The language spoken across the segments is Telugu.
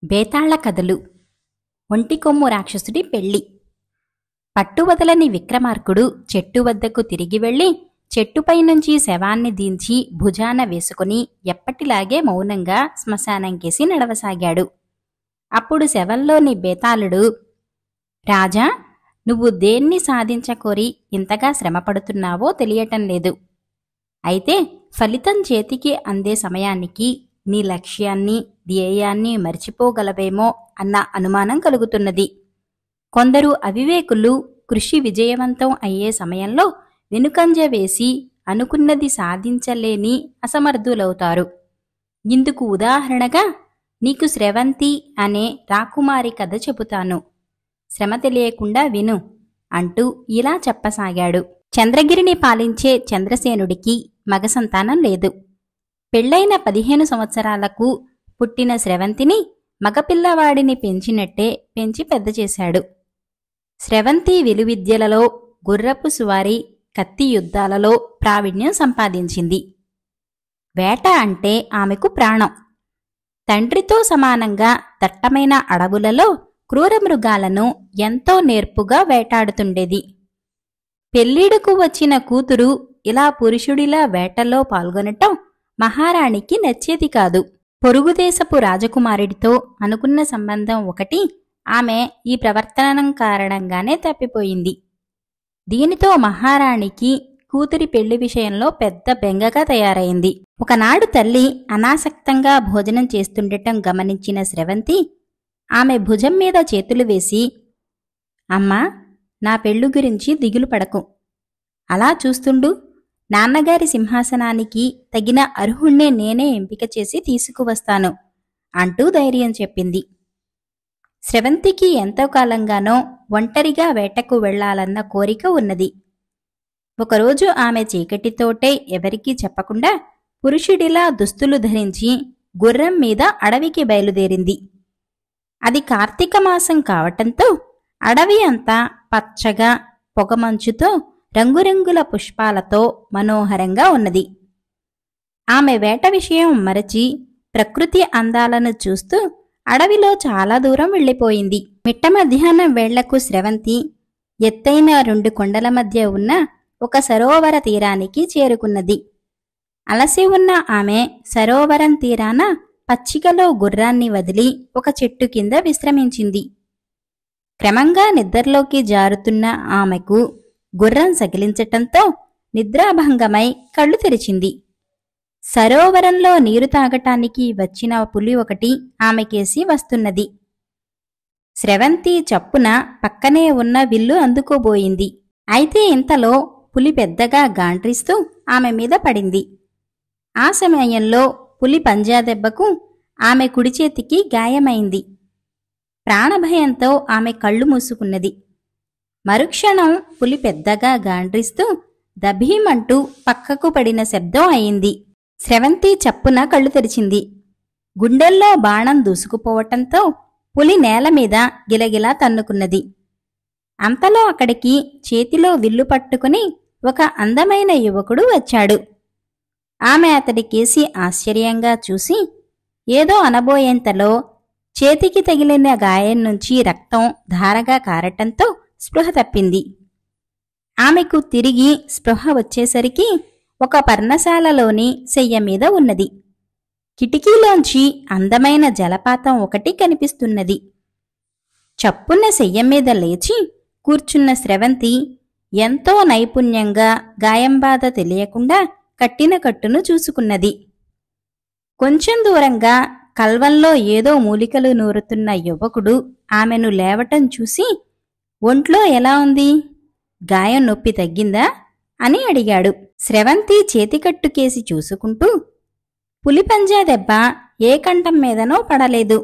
బేతాళ కథలు. ఒంటికొమ్ము రాక్షసుడి పెళ్లి. పట్టువదలని విక్రమార్కుడు చెట్టు వద్దకు తిరిగి వెళ్లి చెట్టుపైనుంచి శవాన్ని దించి భుజాన వేసుకుని ఎప్పటిలాగే మౌనంగా శ్మశానంకేసి నడవసాగాడు. అప్పుడు శవంలోని బేతాళుడు, రాజా, నువ్వు దేన్ని సాధించకోరి ఇంతగా శ్రమపడుతున్నావో తెలియటం లేదు. అయితే ఫలితం చేతికి అందే సమయానికి నీ లక్ష్యాన్ని, ధ్యేయాన్ని మర్చిపోగలవేమో అన్న అనుమానం కలుగుతున్నది. కొందరు అవివేకులు కృషి విజయవంతం అయ్యే సమయంలో వెనుకంజ వేసి అనుకున్నది సాధించలేని అసమర్థులవుతారు. ఇందుకు ఉదాహరణగా నీకు స్రవంతి అనే రాకుమారి కథ చెబుతాను. శ్రమ తెలియకుండా విను అంటూ ఇలా చెప్పసాగాడు. చంద్రగిరిని పాలించే చంద్రసేనుడికి మగ సంతానం లేదు. పెళ్లైన 15 సంవత్సరాలకు పుట్టిన స్రవంతిని మగపిల్లవాడిని పెంచినట్టే పెంచి పెద్ద చేశాడు. స్రవంతి విలువిద్యలలో, గుర్రపు సువారి, కత్తి యుద్ధాలలో ప్రావీణ్యం సంపాదించింది. వేట అంటే ఆమెకు ప్రాణం. తండ్రితో సమానంగా దట్టమైన అడవులలో క్రూరమృగాలను ఎంతో నేర్పుగా వేటాడుతుండేది. పెళ్ళిడుకు వచ్చిన కూతురు ఇలా పురుషుడిలా వేటలో పాల్గొనటం మహారాణికి నచ్చేది కాదు. పొరుగుదేశపు రాజకుమారుడితో అనుకున్న సంబంధం ఒకటి ఆమె ఈ ప్రవర్తనం కారణంగానే తప్పిపోయింది. దీనితో మహారాణికి కూతురి పెళ్లి విషయంలో పెద్ద బెంగగా తయారైంది. ఒకనాడు తల్లి అనాసక్తంగా భోజనం చేస్తుండటం గమనించిన స్రవంతి ఆమె భుజం మీద చేతులు వేసి, అమ్మా, నా పెళ్ళు గురించి దిగులు పడకు. అలా చూస్తుండు, నాన్నగారి సింహాసనానికి తగిన అర్హుణ్ణే నేనే ఎంపిక చేసి తీసుకువస్తాను అంటూ ధైర్యం చెప్పింది. స్రవంతికి ఎంతో కాలంగానో ఒంటరిగా వేటకు వెళ్లాలన్న కోరిక ఉన్నది. ఒకరోజు ఆమె చీకటితోటే ఎవరికీ చెప్పకుండా పురుషుడిలా దుస్తులు ధరించి గుర్రం మీద అడవికి బయలుదేరింది. అది కార్తీక మాసం కావటంతో అడవి అంతా పచ్చగా పొగమంచుతో రంగురంగుల పుష్పాలతో మనోహరంగా ఉన్నది. ఆమె వేట విషయం మరచి ప్రకృతి అందాలను చూస్తూ అడవిలో చాలా దూరం వెళ్ళిపోయింది. మిట్ట మధ్యాహ్నం వేళ్లకు స్రవంతి ఎత్తైన 2 కొండల మధ్య ఉన్న ఒక సరోవర తీరానికి చేరుకున్నది. అలసి ఉన్న ఆమె సరోవరం తీరాన పచ్చికలో గుర్రాన్ని వదిలి ఒక చెట్టు కింద విశ్రమించింది. క్రమంగా నిద్రలోకి జారుతున్న ఆమెకు గుర్రం సగిలించటంతో నిద్రాభంగమై కళ్ళు తెరిచింది. సరోవరంలో నీరు తాగటానికి వచ్చిన పులి ఒకటి ఆమెకేసి వస్తున్నది. స్రవంతి చప్పున పక్కనే ఉన్న విల్లు అందుకోబోయింది. అయితే ఇంతలో పులి పెద్దగా గాండ్రిస్తూ ఆమె మీద పడింది. ఆ సమయంలో పులి పంజాదెబ్బకు ఆమె కుడిచేతికి గాయమైంది. ప్రాణభయంతో ఆమె కళ్ళు మూసుకున్నది. మరుక్షణం పులి పెద్దగా గాండ్రిస్తూ దభీమంటూ పక్కకు పడిన శబ్దం అయింది. స్రవంతి చప్పున కళ్ళు తెరిచింది. గుండెల్లో బాణం దూసుకుపోవటంతో పులి నేలమీద గిలగిలా తన్నుకున్నది. అంతలో అక్కడికి చేతిలో విల్లు పట్టుకుని ఒక అందమైన యువకుడు వచ్చాడు. ఆమె అతడికేసి ఆశ్చర్యంగా చూసి ఏదో అనబోయేంతలో చేతికి తగిలిన గాయం నుంచి రక్తం ధారగా కారటంతో స్పృహ తప్పింది. ఆమెకు తిరిగి స్పృహ వచ్చేసరికి ఒక పర్ణశాలలోని శయ్య మీద ఉన్నది. కిటికీలోంచి అందమైన జలపాతం ఒకటి కనిపిస్తున్నది. చప్పున శయ్య మీద లేచి కూర్చున్న స్రవంతి ఎంతో నైపుణ్యంగా గాయం బాధ తెలియకుండా కట్టిన కట్టును చూసుకున్నది. కొంచెం దూరంగా కల్వంలో ఏదో మూలికలు నూరుతున్న యువకుడు ఆమెను లేవటం చూసి, ఒంట్లో ఎలా ఉంది? గాయం నొప్పి తగ్గిందా అని అడిగాడు. స్రవంతి చేతికట్టుకేసి చూసుకుంటూ, పులిపంజా దెబ్బ ఏ కంఠం మీదనో పడలేదు.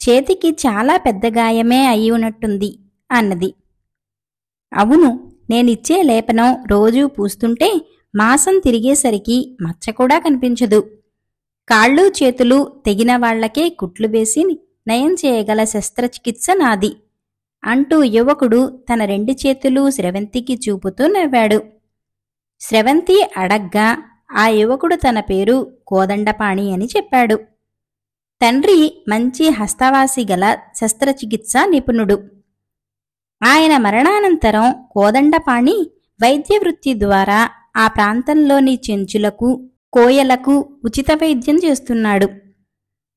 చేతికి చాలా పెద్ద గాయమే అయి ఉన్నట్టుంది అన్నది. అవును, నేనిచ్చే లేపనం రోజూ పూస్తుంటే మాసం తిరిగేసరికి మచ్చ కూడా కనిపించదు. కాళ్ళు చేతులు తెగిన వాళ్లకే కుట్లు వేసి నయం చేయగల శస్త్రచికిత్స నాది అంటూ యువకుడు తన 2 చేతులు స్రవంతికి చూపుతూ నవ్వాడు. స్రవంతి అడగ్గా ఆ యువకుడు తన పేరు కోదండపాణి అని చెప్పాడు. తండ్రి మంచి హస్తవాసి గల శస్త్రచికిత్స నిపుణుడు. ఆయన మరణానంతరం కోదండపాణి వైద్య వృత్తి ద్వారా ఆ ప్రాంతంలోని చెంచులకు, కోయలకు ఉచిత వైద్యం చేస్తున్నాడు.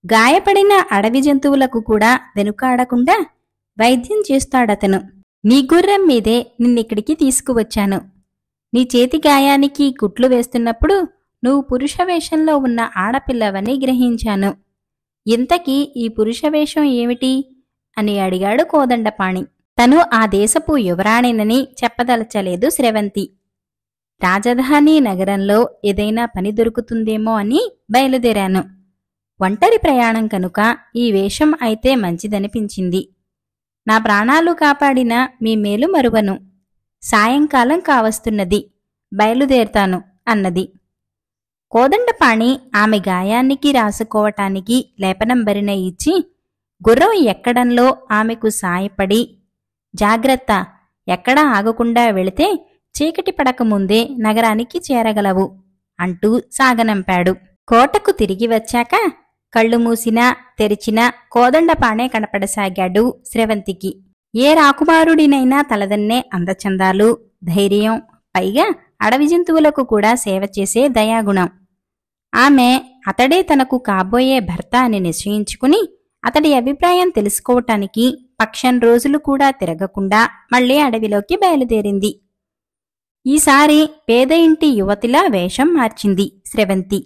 గాయపడిన అడవి జంతువులకు కూడా వెనుకాడకుండా వైద్యం చేస్తాడతను. నీ గుర్రం మీదే నిన్నిక్కడికి తీసుకువచ్చాను. నీ చేతి గాయానికి కుట్లు వేస్తున్నప్పుడు నువ్వు పురుషవేషంలో ఉన్న ఆడపిల్లవని గ్రహించాను. ఇంతకీ ఈ పురుషవేషం ఏమిటి అని అడిగాడు కోదండపాణి. తను ఆ దేశపు యువరాణినని చెప్పదలచలేదు స్రవంతి. రాజధాని నగరంలో ఏదైనా పని దొరుకుతుందేమో అని బయలుదేరాను. ఒంటరి ప్రయాణం కనుక ఈ వేషం అయితే మంచిదనిపించింది. నా ప్రాణాలు కాపాడిన మీ మేలు మరువను. సాయంకాలం కావస్తున్నది, బయలుదేరతాను అన్నది. కోదండపాణి ఆమె గాయానికి రాసుకోవటానికి లేపనం బరిన ఇచ్చి గుర్రం ఎక్కడంలో ఆమెకు సాయపడి, జాగ్రత్త, ఎక్కడా ఆగకుండా వెళితే చీకటి పడకముందే నగరానికి చేరగలవు అంటూ సాగనంపాడు. కోటకు తిరిగి వచ్చాక కళ్ళు మూసినా తెరిచినా కోదండపాణే కనపడసాగాడు స్రవంతికి. ఏ రాకుమారుడినైనా తలదన్నే అందచందాలు, ధైర్యం, పైగా అడవి జంతువులకు కూడా సేవ చేసే దయాగుణం. ఆమె అతడే తనకు కాబోయే భర్త అని నిశ్చయించుకుని అతడి అభిప్రాయం తెలుసుకోవటానికి పక్షం రోజులు కూడా తిరగకుండా మళ్లీ అడవిలోకి బయలుదేరింది. ఈసారి పేద ఇంటి యువతిలా వేషం మార్చింది స్రవంతి.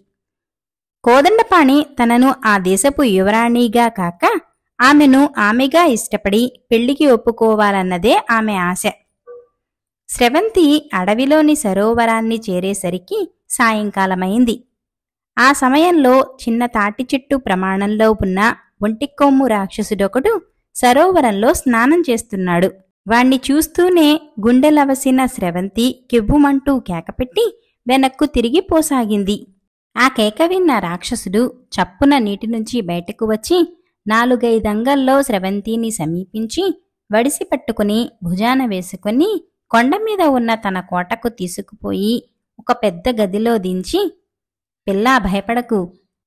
కోదండపాణి తనను ఆ దేశపు యువరాణిగా కాక ఆమెను ఆమెగా ఇష్టపడి పెళ్లికి ఒప్పుకోవాలన్నదే ఆమె ఆశ. స్రవంతి అడవిలోని సరోవరాన్ని చేరేసరికి సాయంకాలమైంది. ఆ సమయంలో చిన్న తాటి చెట్టు ప్రమాణంలో ఉన్న ఒంటికొమ్ము రాక్షసుడొకడు సరోవరంలో స్నానం చేస్తున్నాడు. వాణ్ణి చూస్తూనే గుండెలవసిన స్రవంతి కెవ్వుమంటూ కేకపెట్టి వెనక్కు తిరిగి పోసాగింది. ఆ కేక విన్న రాక్షసుడు చప్పున నీటి నుంచి బయటకు వచ్చి 4-5 అంగల్లో స్రవంతిని సమీపించి వడిసి పట్టుకుని భుజాన వేసుకుని కొండమీద ఉన్న తన కోటకు తీసుకుపోయి ఒక పెద్ద గదిలో దించి, పిల్లా భయపడకు,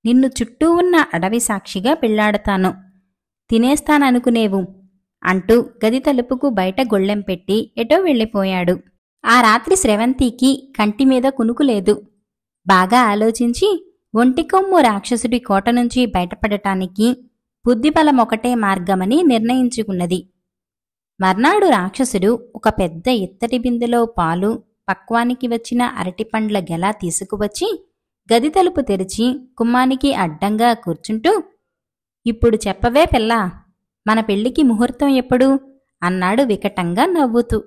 నిన్ను చుట్టూ ఉన్న అడవి సాక్షిగా పెళ్లాడతాను, తినేస్తాననుకునేవు అంటూ గది తలుపుకు బయట గొళ్ళెం పెట్టి ఎటో వెళ్ళిపోయాడు. ఆ రాత్రి స్రవంతికి కంటిమీద కునుకులేదు. బాగా ఆలోచించి ఒంటికొమ్ము రాక్షసుడి కోట నుంచి బయటపడటానికి బుద్ధిబలమొకటే మార్గమని నిర్ణయించుకున్నది. మర్నాడు రాక్షసుడు ఒక పెద్ద ఇత్తడి బిందెలో పాలు, పక్వానికి వచ్చిన అరటిపండ్ల గెల తీసుకువచ్చి గది తలుపు తెరిచి గుమ్మానికి అడ్డంగా కూర్చుంటూ, ఇప్పుడు చెప్పవే పిల్లా, మన పెళ్లికి ముహూర్తం ఎప్పుడు అన్నాడు వికటంగా నవ్వుతూ.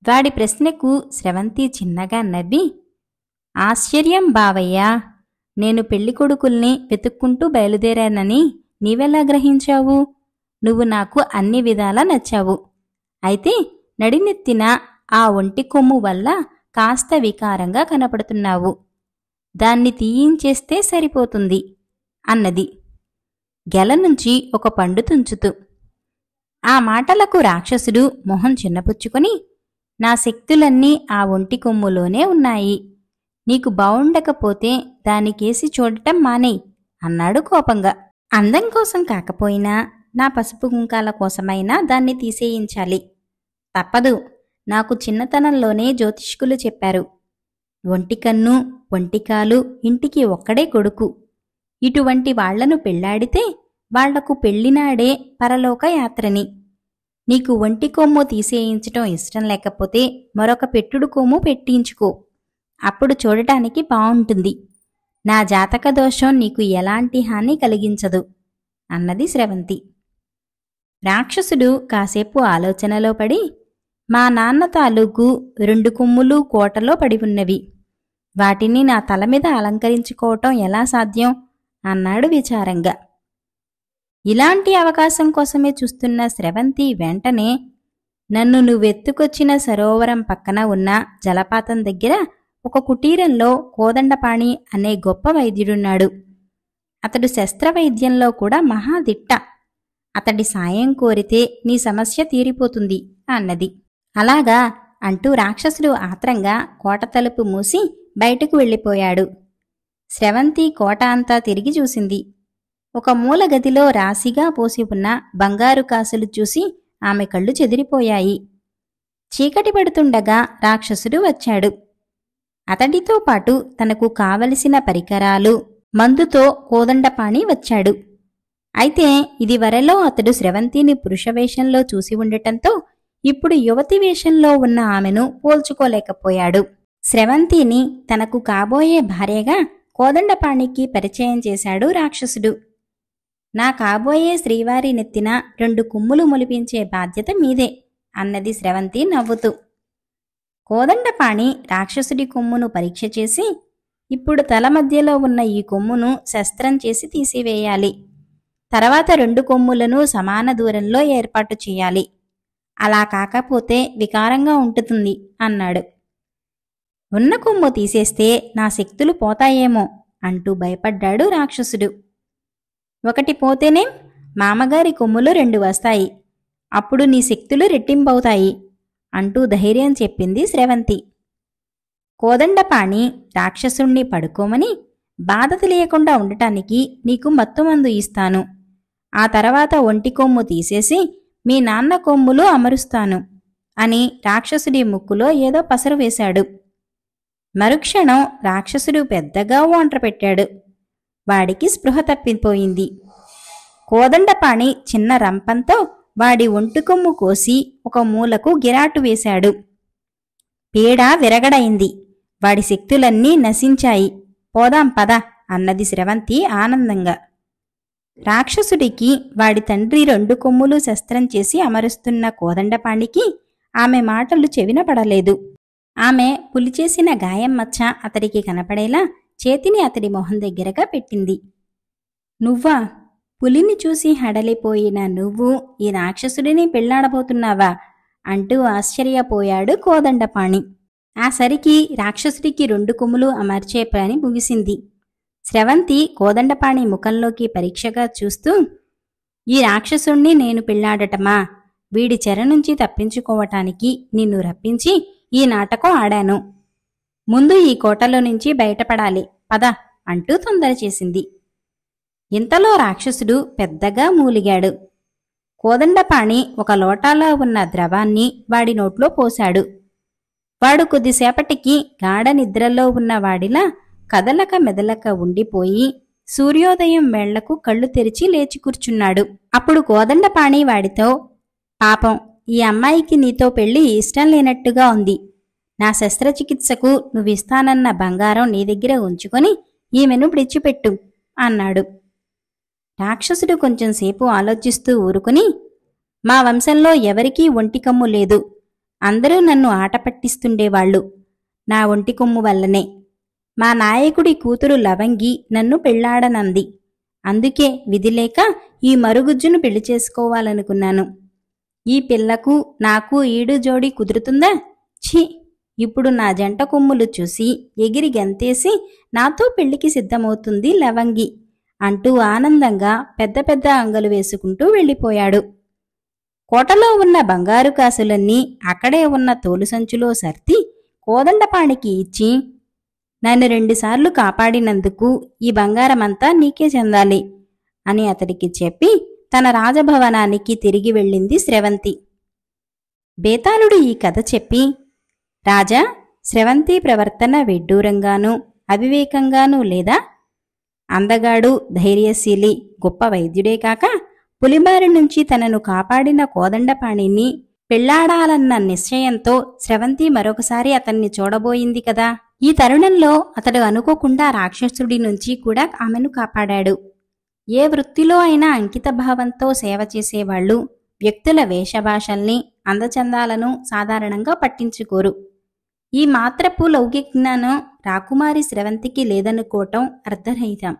వాడి ప్రశ్నకు స్రవంతి చిన్నగా నవ్వి, ఆశ్చర్యం బావయ్యా, నేను పెళ్లికొడుకుల్ని వెతుక్కుంటూ బయలుదేరానని నీవెలా గ్రహించావు? నువ్వు నాకు అన్ని విధాలా నచ్చావు. అయితే నడినెత్తిన ఆ ఒంటి కొమ్ము వల్ల కాస్త వికారంగా కనపడుతున్నావు. దాన్ని తీయించేస్తే సరిపోతుంది అన్నది గెల నుంచి ఒక పండు తుంచుతూ. ఆ మాటలకు రాక్షసుడు మొహం చిన్నపుచ్చుకొని, నా శక్తులన్నీ ఆ ఒంటి కొమ్ములోనే ఉన్నాయి. నీకు బావుండకపోతే దానికేసి చూడటం మానేయ్ అన్నాడు కోపంగా. అందం కోసం కాకపోయినా నా పసుపు కుంకాల కోసమైనా దాన్ని తీసేయించాలి. తప్పదు, నాకు చిన్నతనంలోనే జ్యోతిష్కులు చెప్పారు. ఒంటికన్ను, ఒంటికాలు ఇంటికి ఒక్కడే కొడుకు. ఇటువంటి వాళ్లను పెళ్లాడితే వాళ్లకు పెళ్లినాడే పరలోక యాత్రని. నీకు ఒంటి కొమ్ము తీసేయించటం ఇష్టం లేకపోతే మరొక పెట్టుడు కొమ్ము పెట్టించుకో, అప్పుడు చూడటానికి బావుంటుంది. నా జాతక దోషం నీకు ఎలాంటి హాని కలిగించదు అన్నది స్రవంతి. రాక్షసుడు కాసేపు ఆలోచనలో పడి, మా నాన్న తాలూకు 2 కొమ్ములు కోటలో పడి ఉన్నవి. వాటిని నా తల మీద అలంకరించుకోవటం ఎలా సాధ్యం అన్నాడు విచారంగా. ఇలాంటి అవకాశం కోసమే చూస్తున్న స్రవంతి వెంటనే, నన్ను నువ్వెత్తుకొచ్చిన సరోవరం పక్కన ఉన్న జలపాతం దగ్గర ఒక కుటీరంలో కోదండపాణి అనే గొప్ప వైద్యుడున్నాడు. అతడు శస్త్రవైద్యంలో కూడా మహాదిట్ట. అతడి సాయం కోరితే నీ సమస్య తీరిపోతుంది అన్నది. అలాగా అంటూ రాక్షసుడు ఆత్రంగా కోట తలుపు మూసి బయటకు వెళ్ళిపోయాడు. స్రవంతి కోట అంతా తిరిగి చూసింది. ఒక మూల గదిలో రాశిగా పోసి ఉన్న బంగారు కాసులు చూసి ఆమె కళ్ళు చెదిరిపోయాయి. చీకటి పడుతుండగా రాక్షసుడు వచ్చాడు. అతడితో పాటు తనకు కావలసిన పరికరాలు, మందుతో కోదండపాణి వచ్చాడు. అయితే ఇదివరలో అతడు స్రవంతిని పురుషవేషంలో చూసి ఉండటంతో ఇప్పుడు యువతి వేషంలో ఉన్న ఆమెను పోల్చుకోలేకపోయాడు. స్రవంతిని తనకు కాబోయే భార్యగా కోదండపాణికి పరిచయం చేశాడు రాక్షసుడు. నా కాబోయే శ్రీవారి నెత్తిన 2 కొమ్ములు మొలిపించే బాధ్యత మీదే అన్నది స్రవంతి నవ్వుతూ. కోదండపాణి రాక్షసుడి కొమ్మును పరీక్ష చేసి, ఇప్పుడు తల మధ్యలో ఉన్న ఈ కొమ్మును శస్త్రం చేసి తీసివేయాలి. తర్వాత 2 కొమ్ములను సమాన దూరంలో ఏర్పాటు చేయాలి. అలా కాకపోతే వికారంగా ఉంటుంది అన్నాడు. ఉన్న కొమ్ము తీసేస్తే నా శక్తులు పోతాయేమో అంటూ భయపడ్డాడు రాక్షసుడు. ఒకటి పోతేనేం, మామగారి కొమ్ములు 2 వస్తాయి. అప్పుడు నీ శక్తులు రెట్టింపవుతాయి అంటూ ధైర్యం చెప్పింది స్రవంతి. కోదండపాణి రాక్షసుణ్ణి పడుకోమని, బాధ తెలియకుండా ఉండటానికి నీకు మత్తుమందు ఇస్తాను. ఆ తర్వాత ఒంటి కొమ్ము తీసేసి మీ నాన్న కొమ్ములు అమరుస్తాను అని రాక్షసుడి ముక్కులో ఏదో పసరు వేశాడు. మరుక్షణం రాక్షసుడు పెద్దగా ఓంట్ర పెట్టాడు. వాడికి స్పృహ తప్పిపోయింది. కోదండపాణి చిన్న రంపంతో వాడి ఒంటికొమ్ము కోసి ఒక మూలకు గిరాటు వేశాడు. పీడ విరగడైంది. వాడి శక్తులన్నీ నశించాయి. పోదాం పద అన్నది స్రవంతి ఆనందంగా. రాక్షసుడికి వాడి తండ్రి 2 కొమ్ములు శస్త్రం చేసి అమరుస్తున్న కోదండపాణికి ఆమె మాటలు చెవిన పడలేదు. ఆమె పులిచేసిన గాయం మచ్చ అతడికి కనపడేలా చేతిని అతడి మొహం దగ్గరగా పెట్టింది. నువ్వా? పులిని చూసి హడలిపోయిన నువ్వు ఈ రాక్షసుడిని పెళ్లాడబోతున్నావా అంటూ ఆశ్చర్యపోయాడు కోదండపాణి. ఆ సరికి రాక్షసుడికి 2 కొమ్ములు అమర్చే పని ముగిసింది. స్రవంతి కోదండపాణి ముఖంలోకి పరీక్షగా చూస్తూ, ఈ రాక్షసుణ్ణి నేను పెళ్లాడటమా? వీడి చెర నుంచి తప్పించుకోవటానికి నిన్ను రప్పించి ఈ నాటకం ఆడాను. ముందు ఈ కోటలో నుంచి బయటపడాలి పద అంటూ తొందర చేసింది. ఇంతలో రాక్షసుడు పెద్దగా మూలిగాడు. కోదండపాణి ఒక లోటాలో ఉన్న ద్రవాన్ని వాడి నోట్లో పోశాడు. వాడు కొద్దిసేపటికి గాఢ నిద్రలో ఉన్న వాడిలా కదలక మెదలక ఉండిపోయి సూర్యోదయం వేళ్లకు కళ్ళు తెరిచి లేచి కూర్చున్నాడు. అప్పుడు కోదండపాణి వాడితో, పాపం ఈ అమ్మాయికి నీతో పెళ్లి ఇష్టం లేనట్టుగా ఉంది. నా శస్త్రచికిత్సకు నువ్విస్తానన్న బంగారం నీ దగ్గర ఉంచుకొని ఈమెను విడిచిపెట్టు అన్నాడు. రాక్షసుడు కొంచెంసేపు ఆలోచిస్తూ ఊరుకుని, మా వంశంలో ఎవరికీ ఒంటికొమ్ము లేదు. అందరూ నన్ను ఆట పట్టిస్తుండేవాళ్లు. నా ఒంటికొమ్ము వల్లనే. మా నాయకుడి కూతురు లవంగి నన్ను పెళ్లాడనంది. అందుకే విధిలేక ఈ మరుగుజ్జును పెళ్లి చేసుకోవాలనుకున్నాను. ఈ పిల్లకు నాకు ఈడు జోడి కుదురుతుందా? ఛీ! ఇప్పుడు నా జంట కొమ్ములు చూసి ఎగిరి గంతేసి నాతో పెళ్లికి సిద్ధమవుతుంది లవంగి అంటూ ఆనందంగా పెద్ద పెద్ద అంగలు వేసుకుంటూ వెళ్ళిపోయాడు. కోటలో ఉన్న బంగారు కాసులన్నీ అక్కడే ఉన్న తోలు సంచులో సర్ది కోదండపాణికి ఇచ్చి, నన్ను 2 సార్లు కాపాడినందుకు ఈ బంగారమంతా నీకే చెందాలి అని అతడికి చెప్పి తన రాజభవనానికి తిరిగి వెళ్ళింది స్రవంతి. బేతాళుడు ఈ కథ చెప్పి, రాజా, స్రవంతి ప్రవర్తన విడ్డూరంగానూ అవివేకంగానూ లేదా? అందగాడు, ధైర్యశీలి, గొప్ప వైద్యుడే కాక పులిబారి నుంచి తనను కాపాడిన కోదండపాణిని పెళ్లాడాలన్న నిశ్చయంతో స్రవంతి మరొకసారి అతన్ని చూడబోయింది కదా. ఈ తరుణంలో అతడు అనుకోకుండా రాక్షసుడి నుంచి కూడా ఆమెను కాపాడాడు. ఏ వృత్తిలో అయినా అంకితభావంతో సేవ చేసేవాళ్లు వ్యక్తుల వేషభాషల్ని, అందచందాలను సాధారణంగా పట్టించుకోరు. ఈ మాత్రపు లౌకిక జ్ఞానం రాకుమారి స్రవంతికి లేదనుకోవటం అర్ధరహితం.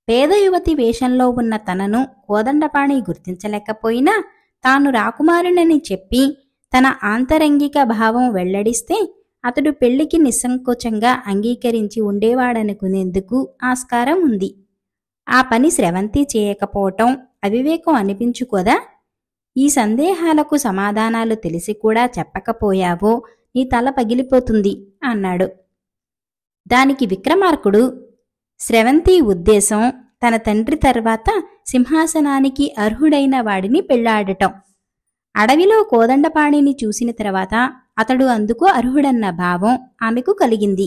పేద యువతి వేషంలో ఉన్న తనను కోదండపాణి గుర్తించలేకపోయినా తాను రాకుమారునని చెప్పి తన ఆంతరంగిక భావం వెల్లడిస్తే అతడు పెళ్లికి నిస్సంకోచంగా అంగీకరించి ఉండేవాడనుకునేందుకు ఆస్కారం ఉంది. ఆ పని స్రవంతి చేయకపోవటం అవివేకం అనిపించుకోదా? ఈ సందేహాలకు సమాధానాలు తెలిసి కూడా చెప్పకపోయావో నీ తల పగిలిపోతుంది అన్నాడు. దానికి విక్రమార్కుడు, స్రవంతి ఉద్దేశం తన తండ్రి తర్వాత సింహాసనానికి అర్హుడైన వాడిని పెళ్లాడటం. అడవిలో కోదండపాణిని చూసిన తర్వాత అతడు అందుకు అర్హుడన్న భావం ఆమెకు కలిగింది.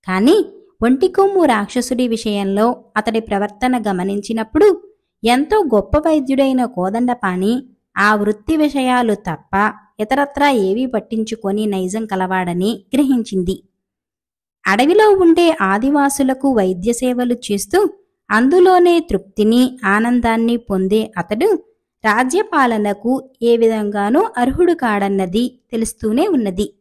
కాని ఒంటికొమ్ము రాక్షసుడి విషయంలో అతడి ప్రవర్తన గమనించినప్పుడు ఎంతో గొప్ప వైద్యుడైన కోదండపాణి ఆ వృత్తి విషయాలు తప్ప ఇతరత్రా ఏవీ పట్టించుకొని నైజం కలవాడని గ్రహించింది. అడవిలో ఉండే ఆదివాసులకు వైద్య సేవలు చేస్తూ అందులోనే తృప్తిని ఆనందాన్ని పొందే అతడు రాజ్యపాలనకు ఏ విధంగానూ అర్హుడు కాడన్నది తెలుస్తూనే ఉన్నది.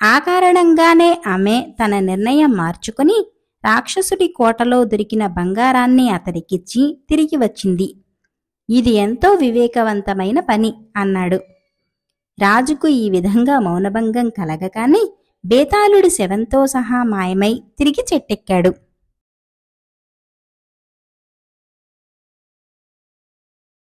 ఆ కారణంగానే ఆమె తన నిర్ణయం మార్చుకుని రాక్షసుడి కోటలో దొరికిన బంగారాన్ని అతడికిచ్చి తిరిగి వచ్చింది. ఇది ఎంతో వివేకవంతమైన పని అన్నాడు. రాజుకు ఈ విధంగా మౌనభంగం కలగగానే బేతాళుడి శవంతో సహా మాయమై తిరిగి చెట్టెక్కాడు.